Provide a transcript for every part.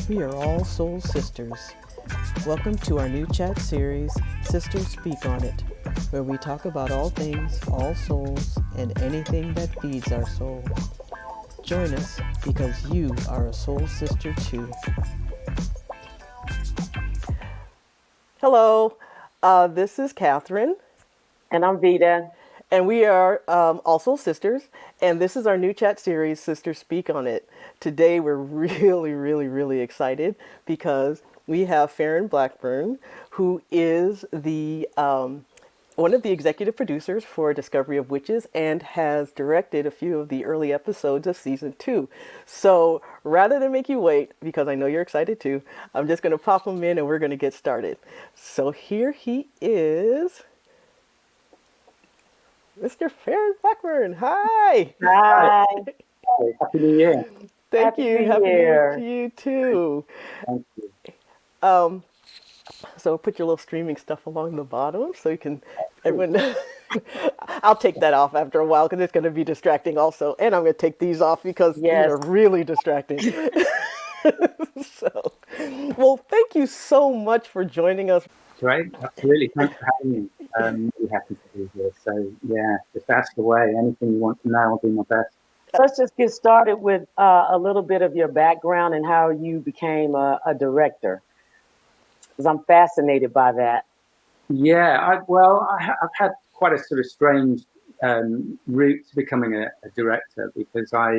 We are all soul sisters. Welcome to our new chat series, Sisterz Speak on It, where we talk about all things, all souls, and anything that feeds our soul. Join us because you are a soul sister too. Hello, this is Catherine. And I'm Vita. And we are also sisters, and this is our new chat series, Sisterz Speak on It. Today we're really excited because we have Farren Blackburn, who is the one of the executive producers for Discovery of Witches and has directed a few of the early episodes of season 2. So rather than make you wait, because I know you're excited too, I'm just going to pop him in and we're going to get started. So here he is. Mr. Farren Blackburn, hi. Hi. Happy New Year. Thank you. Happy New Year to you too. Thank you. So put your little streaming stuff along the bottom so you can, everyone, I'll take that off after a while because it's going to be distracting also. And I'm going to take these off because these are really distracting. So, well, thank you so much for joining us. Great, absolutely. Thanks for having me. Really happy to be here. So yeah, just ask away. Anything you want to know, I'll do my best. Let's just get started with a little bit of your background and how you became a director, because I'm fascinated by that. Yeah, I've had quite a sort of strange route to becoming a director because I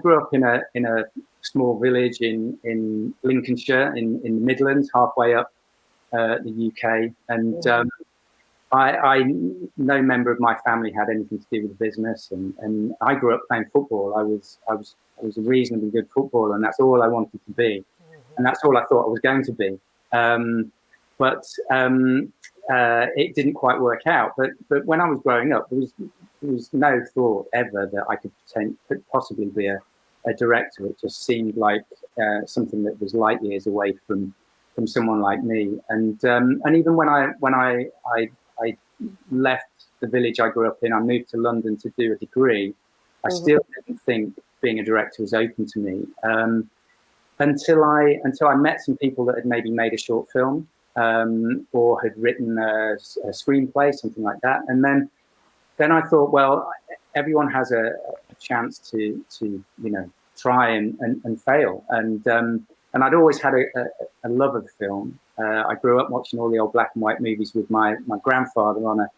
grew up in a small village in Lincolnshire in the Midlands, halfway up the UK, and no member of my family had anything to do with the business, and I grew up playing football. I was a reasonably good footballer, and that's all I wanted to be, and that's all I thought I was going to be. But it didn't quite work out. But when I was growing up, there was no thought ever that I could possibly be a director. It just seemed like something that was light years away from someone like me. And even when I left the village I grew up in, I moved to London to do a degree. I still didn't think being a director was open to me until I met some people that had maybe made a short film or had written a screenplay, something like that. And then I thought, well, everyone has a chance to try and fail. And I'd always had a love of film. I grew up watching all the old black and white movies with my grandfather on a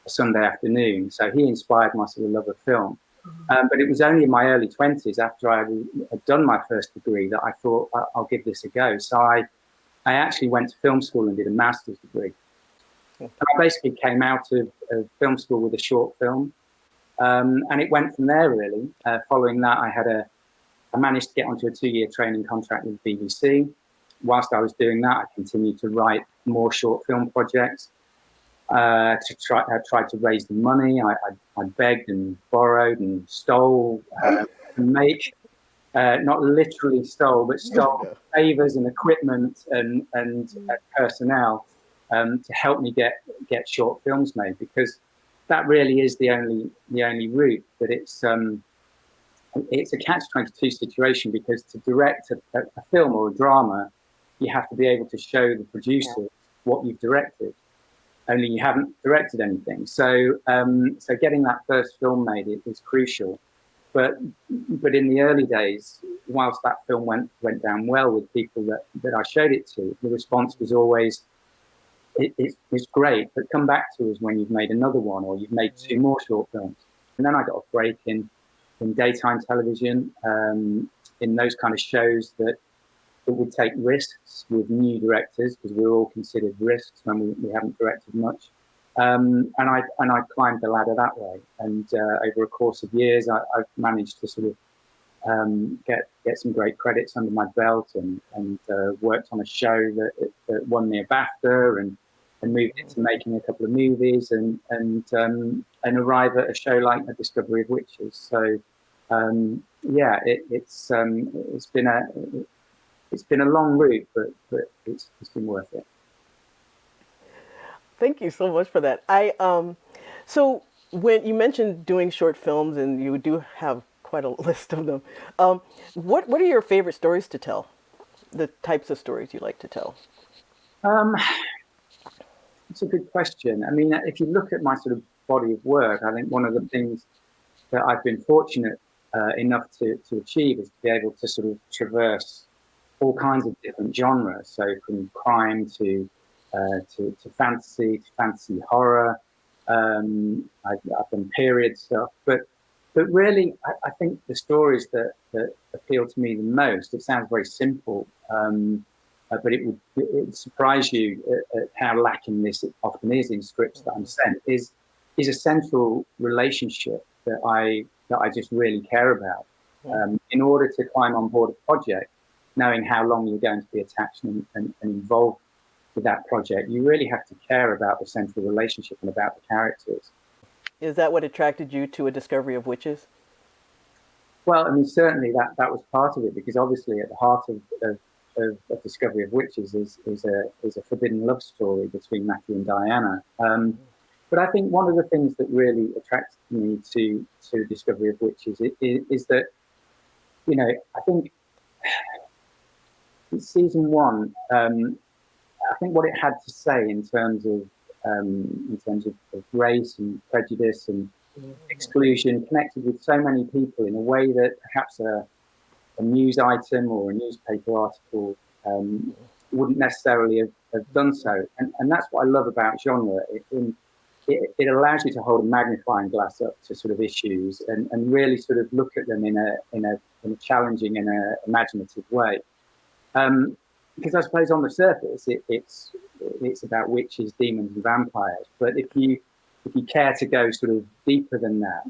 Sunday afternoon. So he inspired my sort of love of film. But it was only in my early 20s, after I had done my first degree, that I thought, I'll give this a go. So I actually went to film school and did a master's degree. And I basically came out of film school with a short film. And it went from there, really. Following that, I managed to get onto a 2-year training contract with the BBC. Whilst I was doing that, I continued to write more short film projects. I tried to raise the money. I begged and borrowed and stole and make, not literally stole, but stole favors and equipment and personnel to help me get short films made, because that really is the only route. But it's a catch-22 situation, because to direct a film or a drama, you have to be able to show the producer what you've directed, only you haven't directed anything. So getting that first film made, it was crucial. But in the early days, whilst that film went down well with people that I showed it to, the response was always, it's great, but come back to us when you've made another one, or you've made 2 more short films. And then I got a break in daytime television, in those kind of shows that would take risks with new directors, because we're all considered risks when we haven't directed much. And I climbed the ladder that way. And over a course of years, I've managed to sort of get some great credits under my belt, and worked on a show that won me a BAFTA, and moved into making a couple of movies, and arrive at a show like The Discovery of Witches. So it's been a long route, but it's been worth it. Thank you so much for that. So when you mentioned doing short films, and you do have quite a list of them. What are your favorite stories to tell? The types of stories you like to tell? Um, it's a good question. I mean, if you look at my sort of body of work, I think one of the things that I've been fortunate enough to achieve is to be able to sort of traverse all kinds of different genres. So from crime to fantasy horror. I've done period stuff, but really, I think the stories that appeal to me the most. It sounds very simple, but it would surprise you at how lacking this often is in scripts that I'm sent. Is a central relationship that I just really care about. In order to climb on board a project, knowing how long you're going to be attached and involved with that project, you really have to care about the central relationship and about the characters. Is that what attracted you to A Discovery of Witches? Well, I mean, certainly that was part of it, because obviously at the heart of Discovery of Witches is a forbidden love story between Matthew and Diana. But I think one of the things that really attracted me to Discovery of Witches is that, you know, I think season one, I think what it had to say in terms of race and prejudice and exclusion connected with so many people in a way that perhaps a news item or a newspaper article wouldn't necessarily have done so. And that's what I love about genre. It allows you to hold a magnifying glass up to sort of issues and really sort of look at them in a challenging and a imaginative way. Because I suppose on the surface it's about witches, demons, and vampires. But if you care to go sort of deeper than that,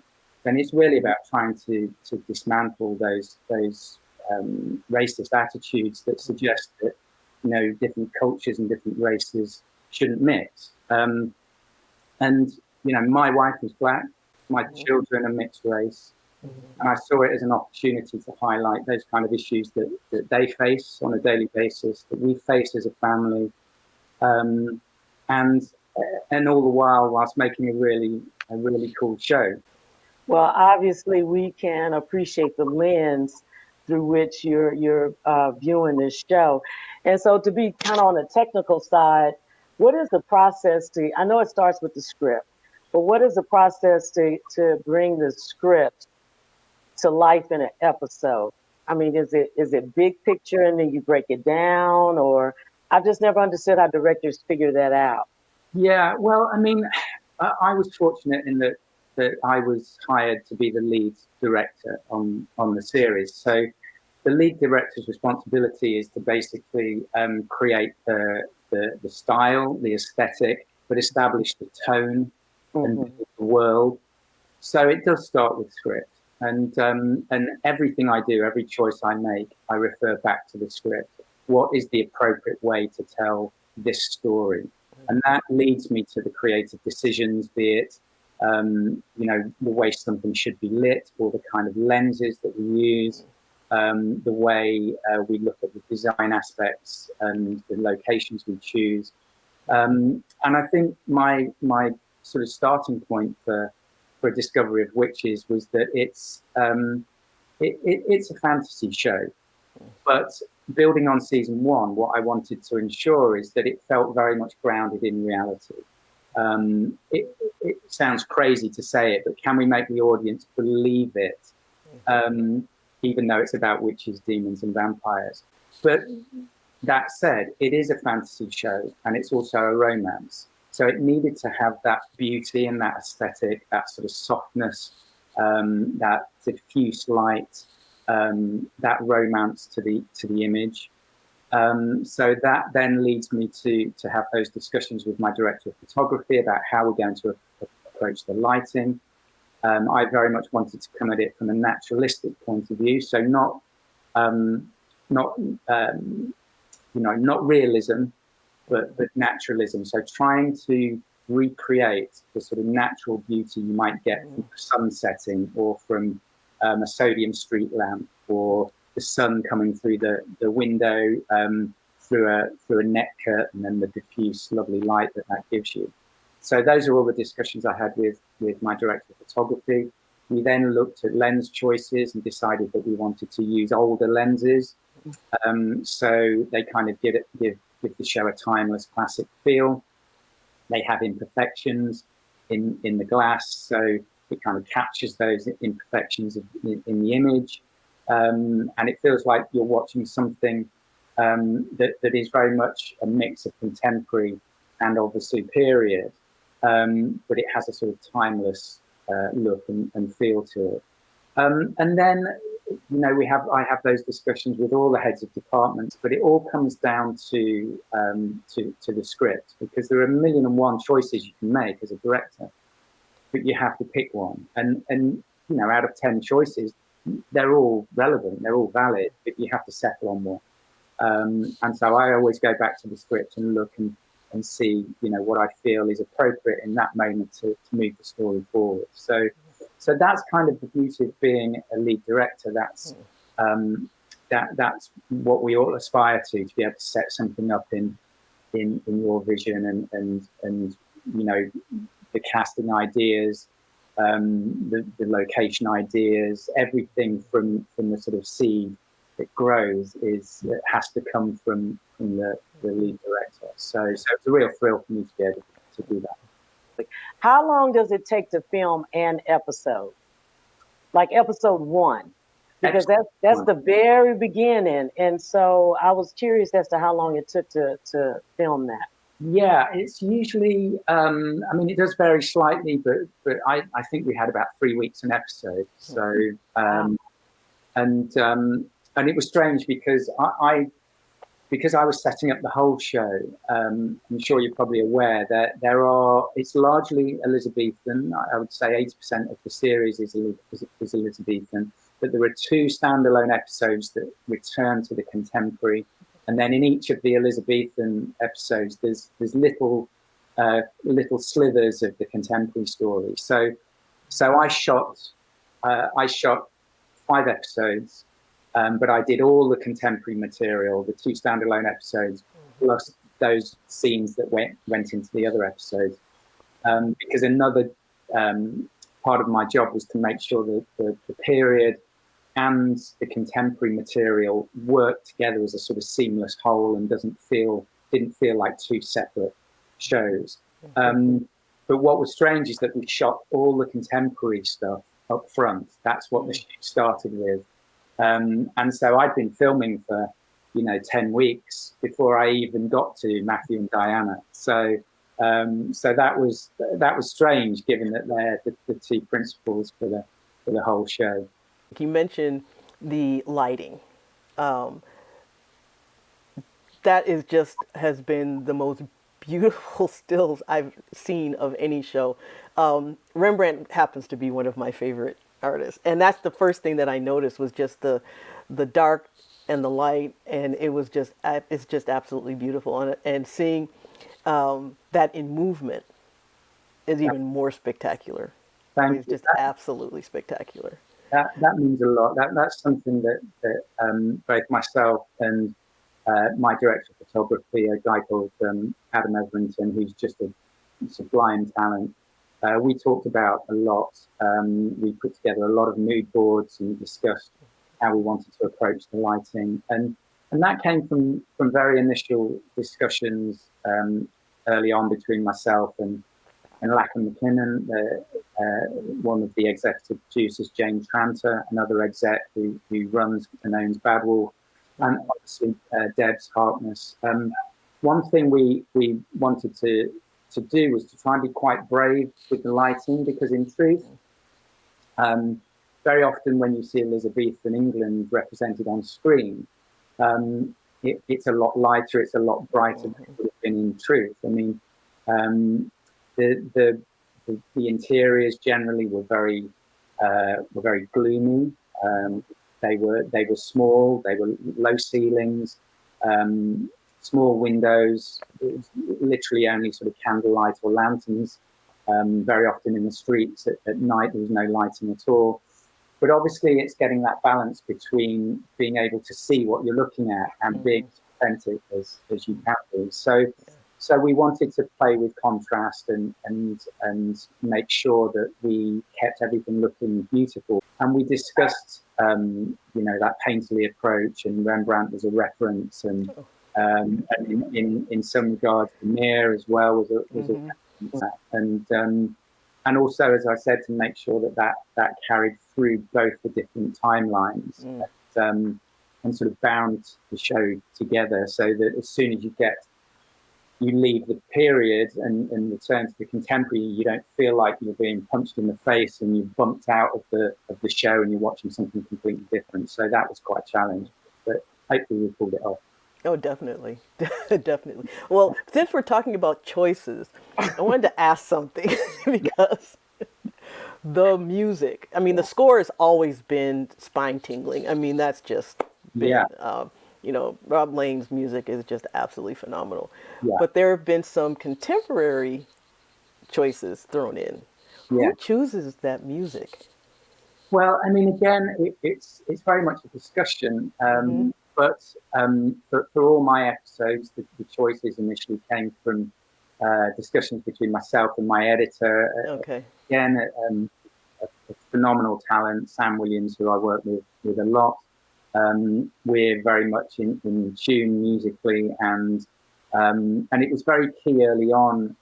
then it's really about trying to dismantle those racist attitudes that suggest that, you know, different cultures and different races shouldn't mix. And you know, my wife was black, my children are mixed race. And I saw it as an opportunity to highlight those kind of issues that they face on a daily basis, that we face as a family, and all the whilst making a really cool show. Well, obviously, we can appreciate the lens through which you're viewing this show, and so to be kind of on the technical side, what is the process to? I know it starts with the script, but what is the process to bring the script to life in an episode? I mean, is it big picture and then you break it down, or I've just never understood how directors figure that out. Yeah, well, I mean, I was fortunate in that I was hired to be the lead director on the series. So the lead director's responsibility is to basically create the style, the aesthetic, but establish the tone and the world. So it does start with script. And everything I do, every choice I make, I refer back to the script. What is the appropriate way to tell this story? And that leads me to the creative decisions, be it, you know, the way something should be lit, or the kind of lenses that we use, the way we look at the design aspects and the locations we choose. And I think my sort of starting point for A Discovery of Witches was that it's a fantasy show, but building on season one, what I wanted to ensure is that it felt very much grounded in reality. It sounds crazy to say it, but can we make the audience believe it, even though it's about witches, demons, and vampires? But that said, it is a fantasy show, and it's also a romance. So it needed to have that beauty and that aesthetic, that sort of softness, that diffuse light, that romance to the image. So that then leads me to have those discussions with my director of photography about how we're going to approach the lighting. I very much wanted to come at it from a naturalistic point of view, so not realism, but naturalism. So trying to recreate the sort of natural beauty you might get from sun setting, or from a sodium street lamp, or the sun coming through the window through a net curtain, and the diffuse lovely light that gives you. So those are all the discussions I had with my director of photography. We then looked at lens choices and decided that we wanted to use older lenses. So they kind of give the show a timeless classic feel. They have imperfections in the glass, so it kind of captures those imperfections in the image. And it feels like you're watching something that is very much a mix of contemporary and obviously period, but it has a sort of timeless look and feel to it. And then, I have those discussions with all the heads of departments, but it all comes down to the script, because there are 1,000,001 choices you can make as a director, but you have to pick one. And out of 10 choices, they're all relevant, they're all valid, but you have to settle on one. And so I always go back to the script and look and see, what I feel is appropriate in that moment to move the story forward. So that's kind of the beauty of being a lead director. That's what we all aspire to be able to set something up in your vision and the casting ideas, the location ideas, everything from the sort of seed that grows has to come from the lead director. So it's a real thrill for me to be able to do that. How long does it take to film an episode? Like episode 1? Because that's the very beginning. And so I was curious as to how long it took to film that. Yeah, it's usually, it does vary slightly, but I think we had about 3 weeks an episode. So, and it was strange because I was setting up the whole show. I'm sure you're probably aware that it's largely Elizabethan. I would say 80% of the series is Elizabethan, but there are 2 standalone episodes that return to the contemporary. And then in each of the Elizabethan episodes, there's little slithers of the contemporary story. So I shot 5 episodes. But I did all the contemporary material, the 2 standalone episodes, plus those scenes that went into the other episodes. Because another part of my job was to make sure that the period and the contemporary material work together as a sort of seamless whole and didn't feel like 2 separate shows. But what was strange is that we shot all the contemporary stuff up front. That's what the shoot started with. And so I'd been filming for, 10 weeks before I even got to Matthew and Diana. So that was strange, given that they're the 2 principals for the whole show. You mentioned the lighting. That has been the most beautiful stills I've seen of any show. Rembrandt happens to be one of my favorite artists, and that's the first thing that I noticed was just the dark and the light, and it's just absolutely beautiful. And seeing that in movement is even more spectacular. It's just absolutely spectacular. That means a lot. That's something that both myself and my director of photography, a guy called Adam Everington, who's just a sublime talent, we talked about a lot. We put together a lot of mood boards and discussed how we wanted to approach the lighting, and that came from very initial discussions early on between myself and Lachlan McKinnon, one of the executive producers, James Tranter, another exec who runs and owns Bad Wolf, and obviously Debs Harkness. One thing we wanted to do was to try and be quite brave with the lighting, because in truth, very often when you see Elizabethan England represented on screen, it's a lot lighter, it's a lot brighter than it would have been in truth. I mean, the interiors generally were very gloomy. They were small. They were low ceilings, small windows. It was literally only sort of candlelight or lanterns. Very often in the streets at night there was no lighting at all. But obviously it's getting that balance between being able to see what you're looking at and being authentic as you can be. So we wanted to play with contrast and make sure that we kept everything looking beautiful. And we discussed, that painterly approach, and Rembrandt was a reference, and in some regards, Vermeer as well was a reference. And also, as I said, to make sure that carried through both the different timelines, and sort of bound the show together, so that as soon as you leave the period and return to the contemporary, you don't feel like you're being punched in the face and you've bumped out of the show and you're watching something completely different. So that was quite a challenge, but hopefully we pulled it off. Oh, definitely. Definitely. Well, since we're talking about choices, I wanted to ask something because the music, I mean, the score has always been spine tingling. I mean, that's just been, Rob Lane's music is just absolutely phenomenal. Yeah. But there have been some contemporary choices thrown in. Yeah. Who chooses that music? Well, I mean, again, it's very much a discussion. But for all my episodes, the choices initially came from discussions between myself and my editor. Okay. Again, a phenomenal talent, Sam Williams, who I work with a lot. We're very much in tune musically, and it was very key early on,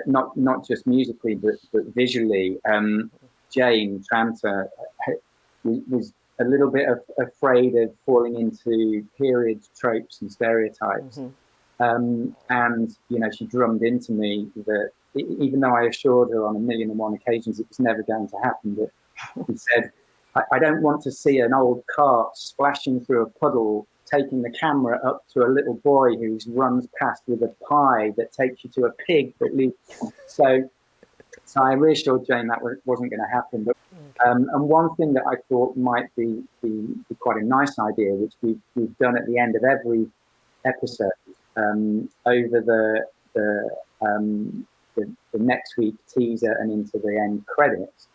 not just musically but visually. Jane Tranter was a little bit afraid of falling into period tropes and stereotypes. And, she drummed into me that even though I assured her on 1,000,001 occasions it was never going to happen, that he said, I don't want to see an old cart splashing through a puddle, taking the camera up to a little boy who runs past with a pie that takes you to a pig that leads. So I reassured Jane that wasn't going to happen. But and one thing that I thought might be quite a nice idea, which we've done at the end of every episode, over the next week teaser and into the end credits,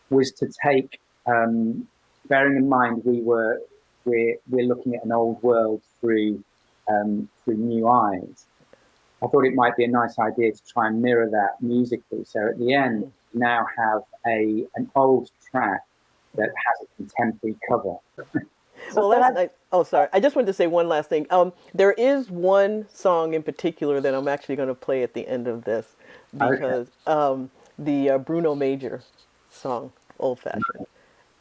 was to take, bearing in mind we're looking at an old world through new eyes. I thought it might be a nice idea to try and mirror that musically. So at the end, we now have an old track that has a contemporary cover. Sorry. I just wanted to say one last thing. There is one song in particular that I'm actually going to play at the end of this, because the Bruno Major song, Old Fashioned,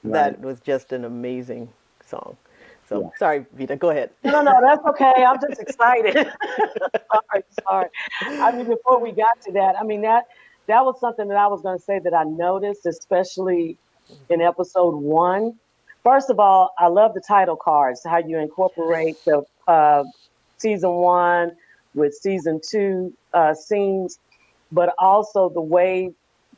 that was just an amazing song. So sorry, Vita, go ahead. No, that's okay. I'm just excited. Sorry. I mean, before we got to that, I mean, that was something that I was going to say that I noticed, especially in episode 1. First of all, I love the title cards, how you incorporate the season 1 with season 2 scenes, but also the way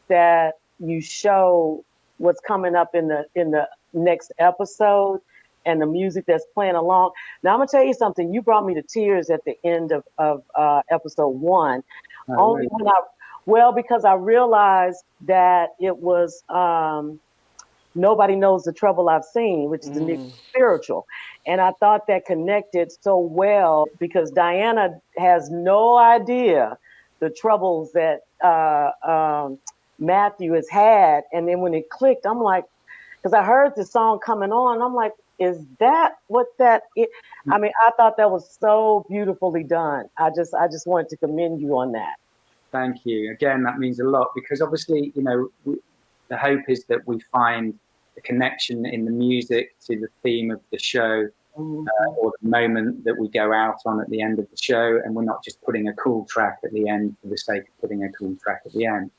that you show what's coming up in the next episode and the music that's playing along. Now I'm gonna tell you something. You brought me to tears at the end of episode 1. Only when because I realized that it was Nobody Knows the Trouble I've Seen, which is the new spiritual. And I thought that connected so well because Diana has no idea the troubles that Matthew has had. And then when it clicked, I'm like, because I heard the song coming on, I'm like, is that what that is? I mean, I thought that was so beautifully done. I just wanted to commend you on that. Thank you. Again, that means a lot, because obviously, the hope is that we find a connection in the music to the theme of the show, or the moment that we go out on at the end of the show, and we're not just putting a cool track at the end for the sake of putting a cool track at the end.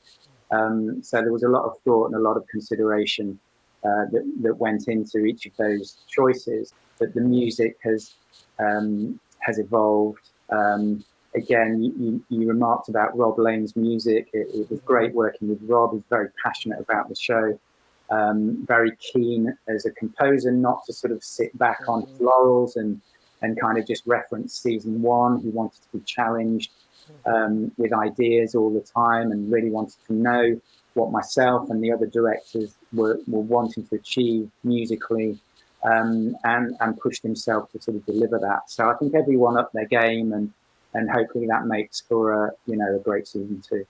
So there was a lot of thought and a lot of consideration that went into each of those choices. But the music has evolved. Again, you remarked about Rob Lane's music. It was great working with Rob. He's very passionate about the show, very keen as a composer not to sort of sit back on his laurels and kind of just reference season 1. He wanted to be challenged with ideas all the time, and really wanted to know what myself and the other directors were wanting to achieve musically, and pushed himself to sort of deliver that. So I think everyone upped their game, and and hopefully that makes for a great season 2.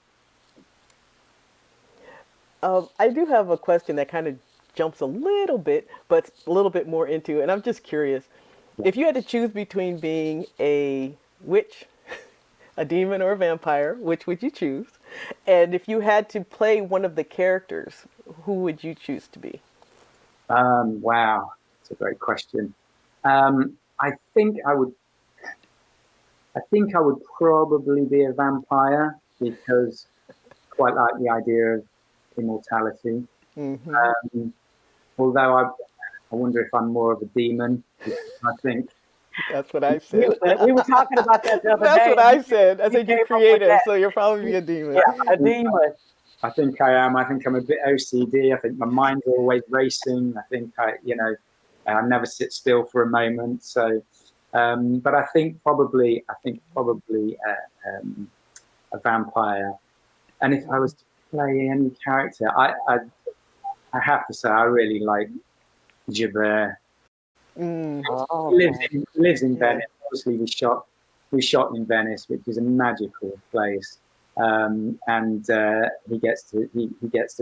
I do have a question that kind of jumps a little bit, but a little bit more into, and I'm just curious. If you had to choose between being a witch, a demon, or a vampire, which would you choose? And if you had to play one of the characters, who would you choose to be? Wow, that's a great question. I think I would. I think I would probably be a vampire because I quite like the idea of immortality. Mm-hmm. Um, although I wonder if I'm more of a demon. I think That's what I We, said. we were talking about that the other That's day. what I said. I You said you're came up with creative, that. so you're probably a demon. Yeah, a demon. I think I am. I think I'm a bit OCD. I think my mind's always racing. I think I never sit still for a moment. So, but I think probably a vampire. And if I was to play any character, I have to say I really like Javert. Mm, Oh, He okay. lives in yeah. Venice. Obviously, we shot in Venice, which is a magical place. And he gets to he gets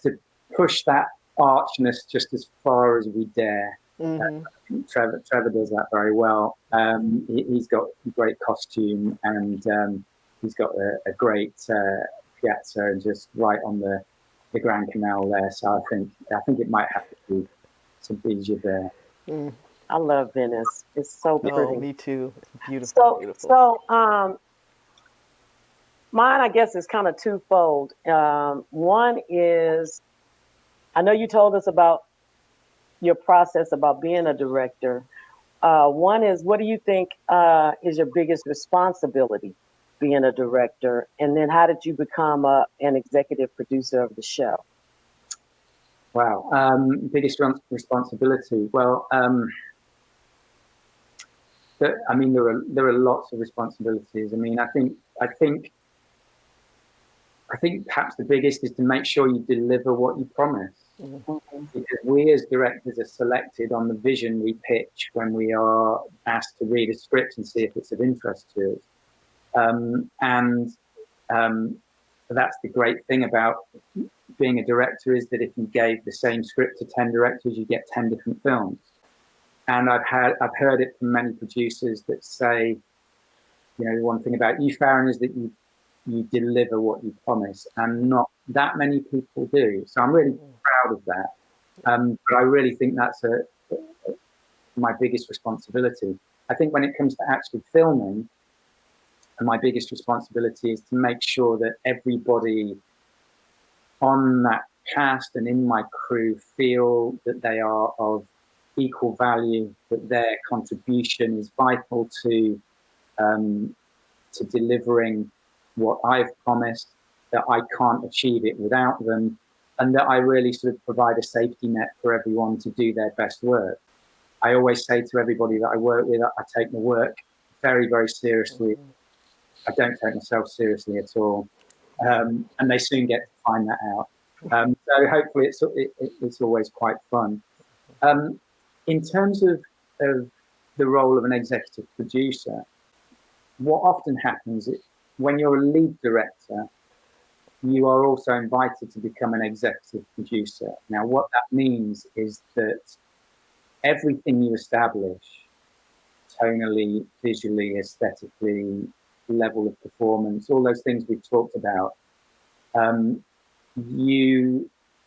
to push that archness just as far as we dare. Mm-hmm. Trevor does that very well. He's got a great costume, and he's got a great piazza just right on the Grand Canal there. So I think it might have to be Javert. Mm. I love Venice. It's so Oh, pretty. me too. It's beautiful, So, beautiful. so mine, I guess, is kind of twofold. One is, I know you told us about your process about being a director. One is, what do you think is your biggest responsibility being a director? And then how did you become an executive producer of the show? Wow, biggest responsibility. Well, I mean, there are lots of responsibilities. I mean, I think perhaps the biggest is to make sure you deliver what you promise. Mhm. Because we as directors are selected on the vision we pitch when we are asked to read a script and see if it's of interest to us. And that's the great thing about being a director, is that if you gave the same script to 10 directors, you get 10 different films. And I've heard it from many producers that say, one thing about you, Farren, is that you deliver what you promise, and not that many people do. So I'm really proud of that. But I really think that's my biggest responsibility. I think when it comes to actually filming, my biggest responsibility is to make sure that everybody on that cast and in my crew feel that they are of equal value, that their contribution is vital to delivering what I've promised, that I can't achieve it without them, and that I really sort of provide a safety net for everyone to do their best work. I always say to everybody that I work with, I take my work very, very seriously. I don't take myself seriously at all. And they soon get to find that out. So hopefully it's always quite fun. In terms of the role of an executive producer, what often happens is when you're a lead director, you are also invited to become an executive producer. Now, what that means is that everything you establish, tonally, visually, aesthetically, level of performance, all those things we've talked about,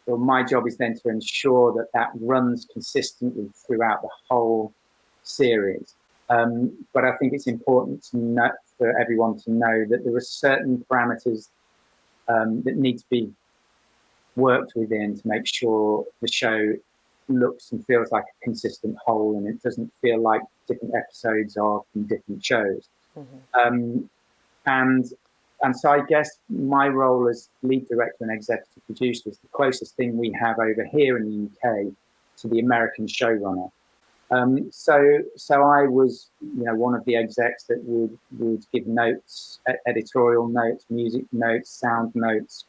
my job is then to ensure that that runs consistently throughout the whole series. But I think it's important for everyone to know that there are certain parameters that need to be worked within to make sure the show looks and feels like a consistent whole, and it doesn't feel like different episodes are from different shows. And so I guess my role as lead director and executive producer is the closest thing we have over here in the UK to the American showrunner. So I was, one of the execs that would give notes, editorial notes, music notes, sound notes,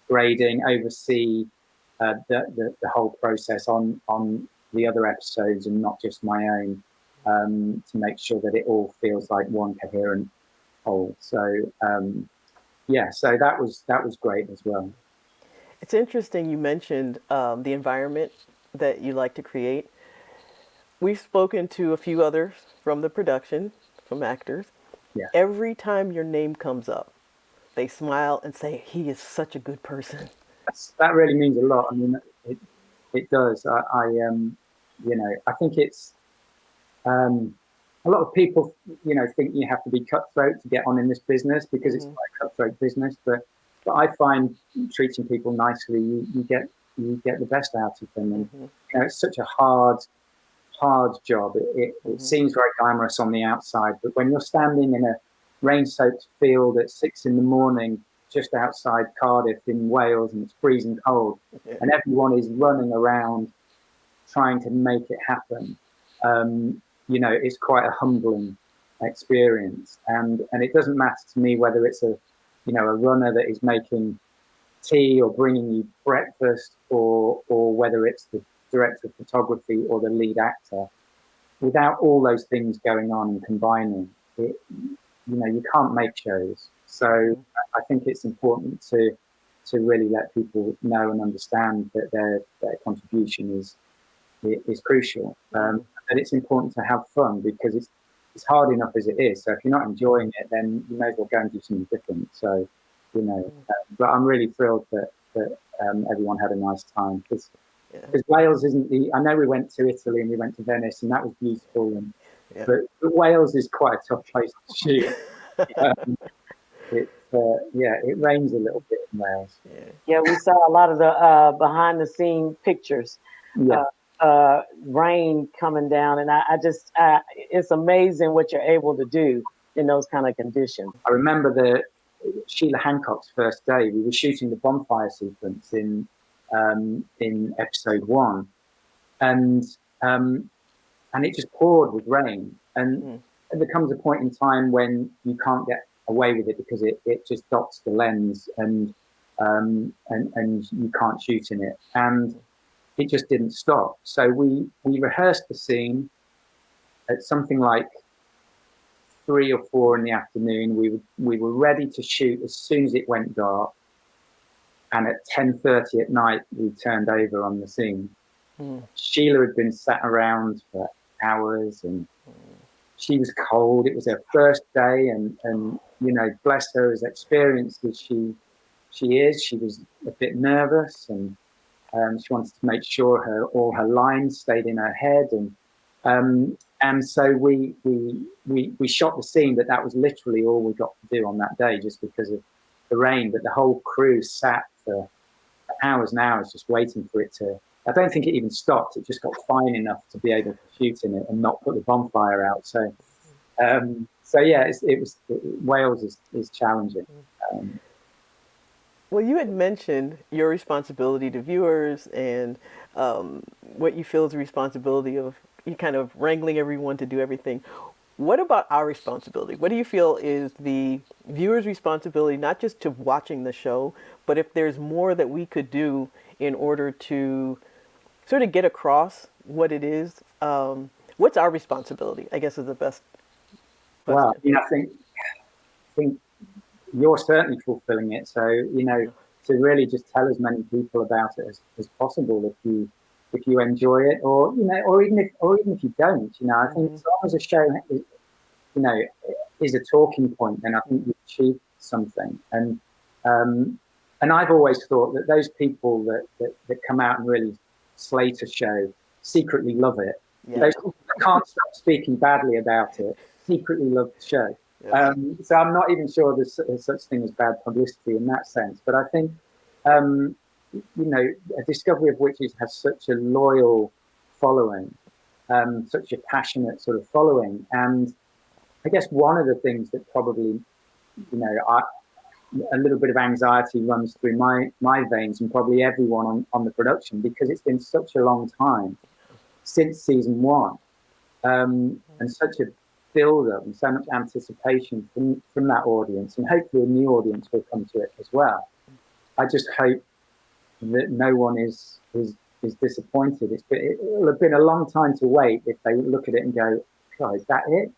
grading, oversee the whole process on the other episodes and not just my own. to make sure that it all feels like one coherent whole. So so that was great as well. It's interesting you mentioned the environment that you like to create. We've spoken to a few others from the production, from actors. Yeah, Every time your name comes up, they smile and say, "He is such a good person." that really means a lot. I mean, it does. I think it's a lot of people, think you have to be cutthroat to get on in this business because it's quite a cutthroat business. But I find treating people nicely, you get the best out of them, and it's such a hard job. It seems very glamorous on the outside, but when you're standing in a rain-soaked field at 6 a.m. just outside Cardiff in Wales, and it's freezing cold, and everyone is running around trying to make it happen, it's quite a humbling experience. And it doesn't matter to me whether it's a runner that is making tea or bringing you breakfast, or whether it's the director of photography or the lead actor. Without all those things going on and combining, you can't make shows. So I think it's important to really let people know and understand that their contribution is crucial. That it's important to have fun, because it's hard enough as it is. So if you're not enjoying it, then you may as well go and do something different. So, but I'm really thrilled that everyone had a nice time, because Wales isn't I know we went to Italy and we went to Venice, and that was beautiful, but Wales is quite a tough place to shoot. It rains a little bit in Wales. Yeah, we saw a lot of the behind the scene pictures. Rain coming down, and I just it's amazing what you're able to do in those kind of conditions. I remember Sheila Hancock's first day. We were shooting the bonfire sequence in episode 1, and it just poured with rain, and there comes a point in time when you can't get away with it because it just dots the lens, and you can't shoot in it, and it just didn't stop. So we rehearsed the scene at something like 3 or 4 in the afternoon. We were ready to shoot as soon as it went dark, and at 10:30 at night we turned over on the scene. Sheila had been sat around for hours, and she was cold. It was her first day, and bless her, as experienced as she is, she was a bit nervous, and she wanted to make sure all her lines stayed in her head, and so we shot the scene, but that was literally all we got to do on that day, just because of the rain. But the whole crew sat for hours and hours just waiting for it to. I don't think it even stopped. It just got fine enough to be able to shoot in it and not put the bonfire out. So, Wales is challenging. Well, you had mentioned your responsibility to viewers, and what you feel is the responsibility of you kind of wrangling everyone to do everything. What about our responsibility? What do you feel is the viewer's responsibility, not just to watching the show, but if there's more that we could do in order to sort of get across what it is? What's our responsibility, I guess, is the best question. Well, I think you're certainly fulfilling it. So, to really just tell as many people about it as possible, if you enjoy it, or even if you don't, I think as long as a show is a talking point, then I think you've achieved something. And I've always thought that those people that come out and really slate a show secretly love it. Those people that can't stop speaking badly about it secretly love the show. So I'm not even sure there's such thing as bad publicity in that sense. But I think, a Discovery of Witches has such a loyal following, such a passionate sort of following. And I guess one of the things that probably, a little bit of anxiety runs through my veins, and probably everyone on the production, because it's been such a long time since season 1, and such a build-up and so much anticipation from that audience, and hopefully a new audience will come to it as well. I just hope that no one is disappointed. It'll have been a long time to wait if they look at it and go, God, is that it?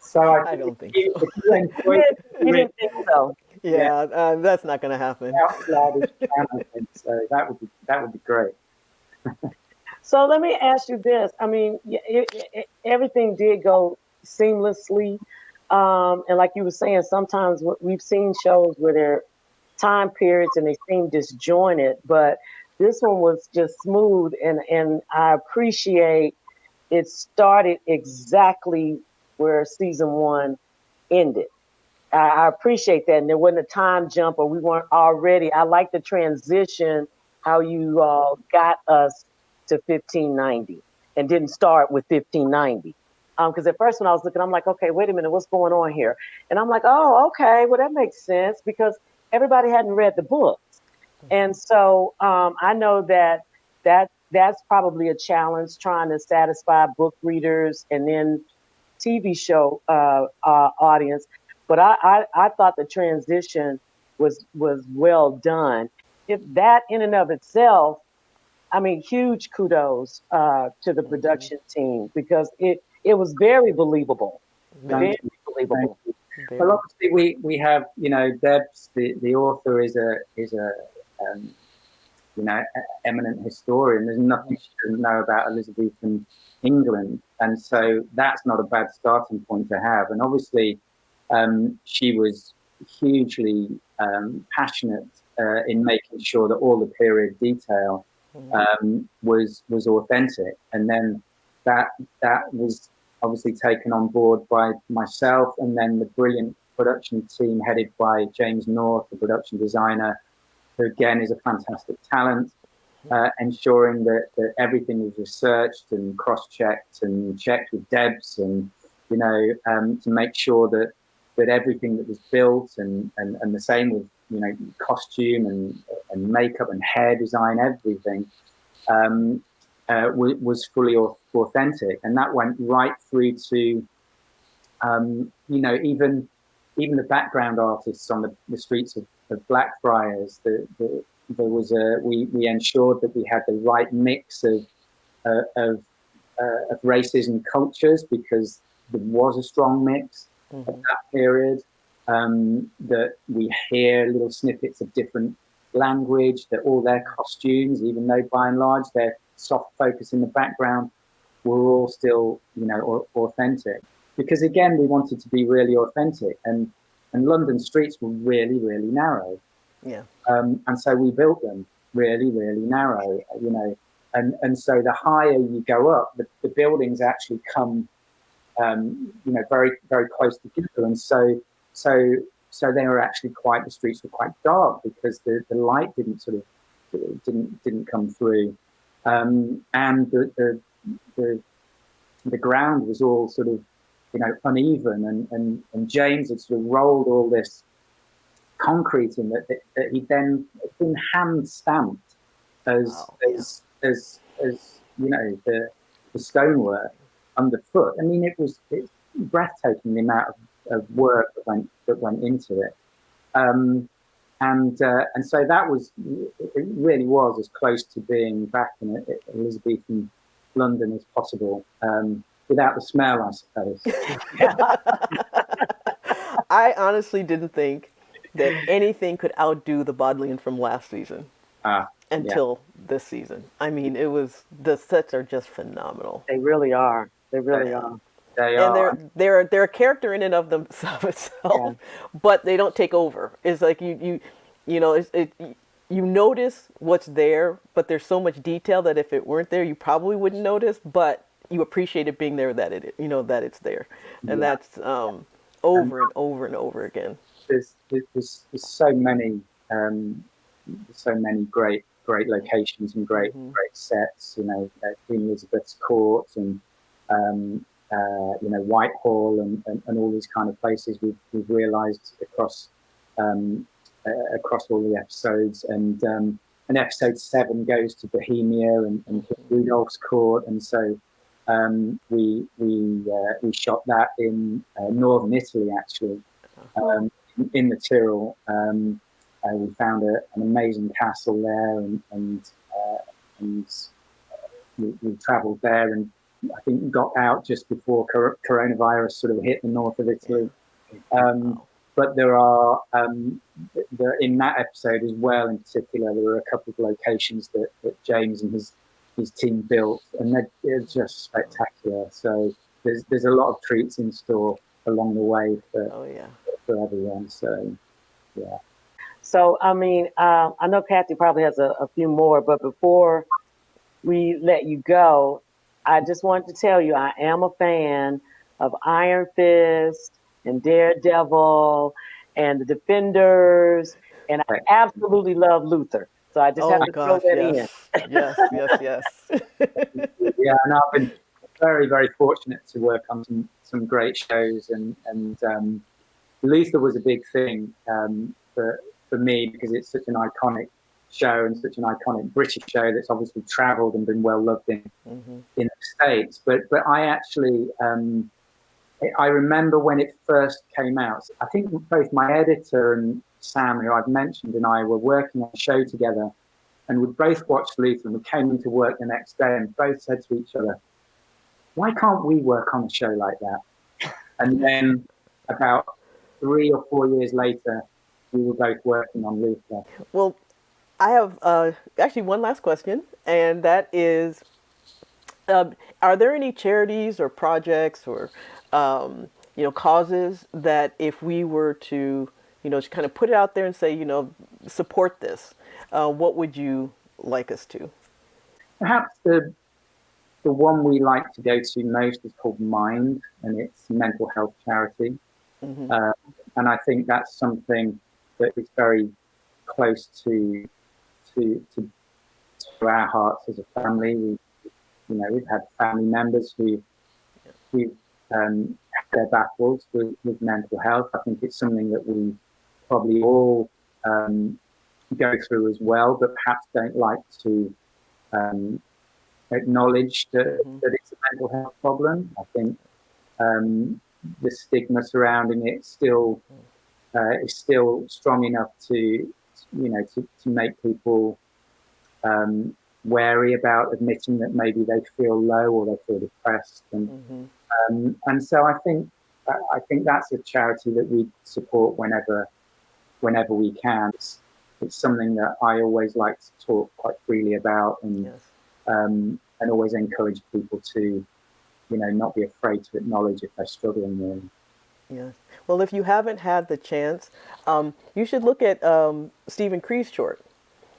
So I I think don't think if so. you enjoy You it, didn't think so. yeah, Yeah, that's not going to happen. out as loud as you can, I think. So that would be great. So let me ask you this. I mean, everything did go seamlessly. And like you were saying, sometimes we've seen shows where there are time periods and they seem disjointed, but this one was just smooth. And I appreciate it started exactly where season one ended. I appreciate that. And there wasn't a time jump or we weren't already. I like the transition, how you got us to 1590 and didn't start with 1590. Because at first when I was looking, I'm like, okay, wait a minute, what's going on here? And I'm like, oh, okay, well, that makes sense because everybody hadn't read the books. And so I know that's probably a challenge trying to satisfy book readers and then TV show audience, but I thought the transition was well done. If that in and of itself, I mean, huge kudos to the Hmm. production team because it was very believable, Thank very Very, you. Thank believable. you. Well, very. obviously we have, you know, Debs, the author is a um, you know, eminent historian. There's nothing she doesn't know about Elizabethan England, and so that's not a bad starting point to have. And obviously, she was hugely passionate in making sure that all the period detail was authentic, and then that that was obviously taken on board by myself, and then the brilliant production team headed by James North, the production designer, who again is a fantastic talent, ensuring that everything was researched and cross-checked and checked with Debs, and you know, to make sure that everything that was built and the same with, you know, costume and makeup and hair design, everything was fully authentic, and that went right through to you know, even the background artists on the streets of Blackfriars. There was we ensured that we had the right mix uh, of, of races and cultures, because there was a strong mix at Hmm. that period. That we hear little snippets of different language, that all their costumes, even though by and large they're soft focus in the background, were all still, you know, authentic. Because again, we wanted to be really authentic, and London streets were really narrow, Yeah. and so we built them really narrow, you know, and so the higher you go up, the buildings actually come, you know, very close together, and so so they were actually quite, the streets were quite dark because the light didn't sort of didn't come through, and the the ground was all sort of, you know, uneven, and James had sort of rolled all this concrete in that he then been hand stamped as Wow. Yeah. as you know, the stonework underfoot. I mean, it's breathtaking the amount of work that went into it. Um, and so that was, it really was as close to being back in Elizabethan London as possible, without the smell, I suppose. I honestly didn't think that anything could outdo the Bodleian from last season Ah, yeah, until this season. I mean, it was, the sets are just phenomenal. They really are. They they, really are. they And are. they're a character in and of themselves Yeah. itself, but they don't take over. It's like you know, you notice what's there, but there's so much detail that if it weren't there, you probably wouldn't notice. But you appreciate it being there, that it, you know, that it's there, and Yeah, that's and over and over and over again. there's um, so many great locations and Hmm. great sets. You know, Queen Elizabeth's Court, and you know, Whitehall, and all these kind of places we've realised across, um, across all the episodes. And episode 7 goes to Bohemia and King Rudolph's Court, and so we shot that in northern Italy, actually, Oh, in the Tyrol. We found an amazing castle there, and we travelled there, I think got out just before coronavirus sort of hit the north of Italy. Wow. But there are in that episode as well, in particular, there were a couple of locations that James and his team built, and they're just spectacular. So there's a lot of treats in store along the way Oh yeah. for everyone. So yeah. So, I mean, I know Kathy probably has a few more, but before we let you go, I just wanted to tell you I am a fan of Iron Fist and Daredevil and the Defenders, and I absolutely love Luther. So I just have Oh to throw gosh, that in. yes. Yes, yes, yes. Yeah, and I've been very, very fortunate to work on some great shows, and Luther was a big thing for me because it's such an iconic show and such an iconic British show that's obviously travelled and been well loved in the States. But I actually I remember when it first came out. I think both my editor and Sam, who I've mentioned, and I were working on a show together, and we both watched Luther, and we came into work the next day and both said to each other, "Why can't we work on a show like that?" And then about 3 or 4 years later, we were both working on Luther. Well, I have actually one last question, and that is, are there any charities or projects or causes that if we were to just kind of put it out there and say support this, what would you like us to? Perhaps the one we like to go to most is called Mind, and it's a mental health charity. And I think that's something that is very close to our hearts as a family. We've had family members who've had their battles with mental health. I think it's something that we probably all go through as well, but perhaps don't like to acknowledge that it's a mental health problem. I think the stigma surrounding it still is still strong enough to make people wary about admitting that maybe they feel low or they feel depressed, and so I think that's a charity that we support whenever we can. It's something that I always like to talk quite freely about, and always encourage people to not be afraid to acknowledge if they're struggling with. Yes. Well, if you haven't had the chance, you should look at Stephen Cree's short,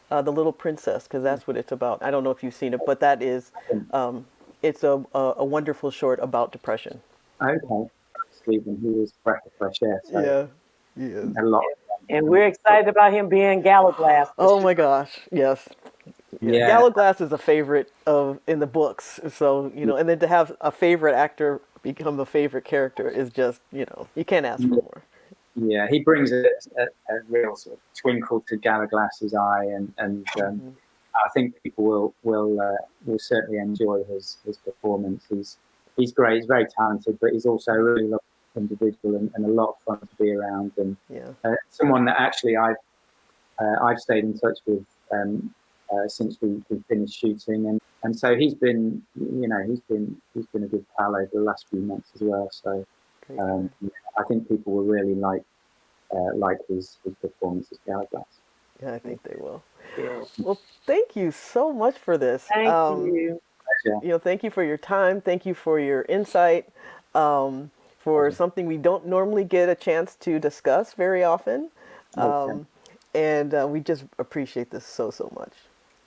The Little Princess, because that's what it's about. I don't know if you've seen it, but that is, it's a wonderful short about depression. Okay. Stephen, he was a breath of fresh air. So yeah. Yes. A lot. And we're excited about him being Gallaglass. Oh my gosh, yes. Yeah. Gallaglass is a favorite in the books, so and then to have a favorite actor become the favorite character is just you can't ask for more. Yeah, he brings a real sort of twinkle to Gallaglass's eye, and I think people will certainly enjoy his performance. He's great. He's very talented, but he's also a really lovely individual and a lot of fun to be around. And someone that actually I've stayed in touch with since we finished shooting, and so he's been a good pal over the last few months as well. So I think people will really like his performance as Gallagher. Yeah, I think they will. Yeah. Well, thank you so much for this. Thank you. Thank you for your time. Thank you for your insight. For something we don't normally get a chance to discuss very often. And we just appreciate this so much.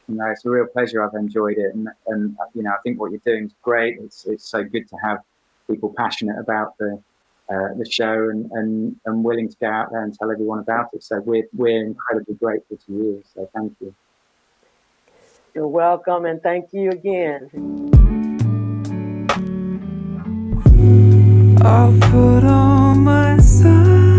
No, it's a real pleasure. I've enjoyed it, and I think what you're doing is great. It's so good to have people passionate about the show and willing to go out there and tell everyone about it. So we're incredibly grateful to you. So thank you. You're welcome, and thank you again. I'll put on my side.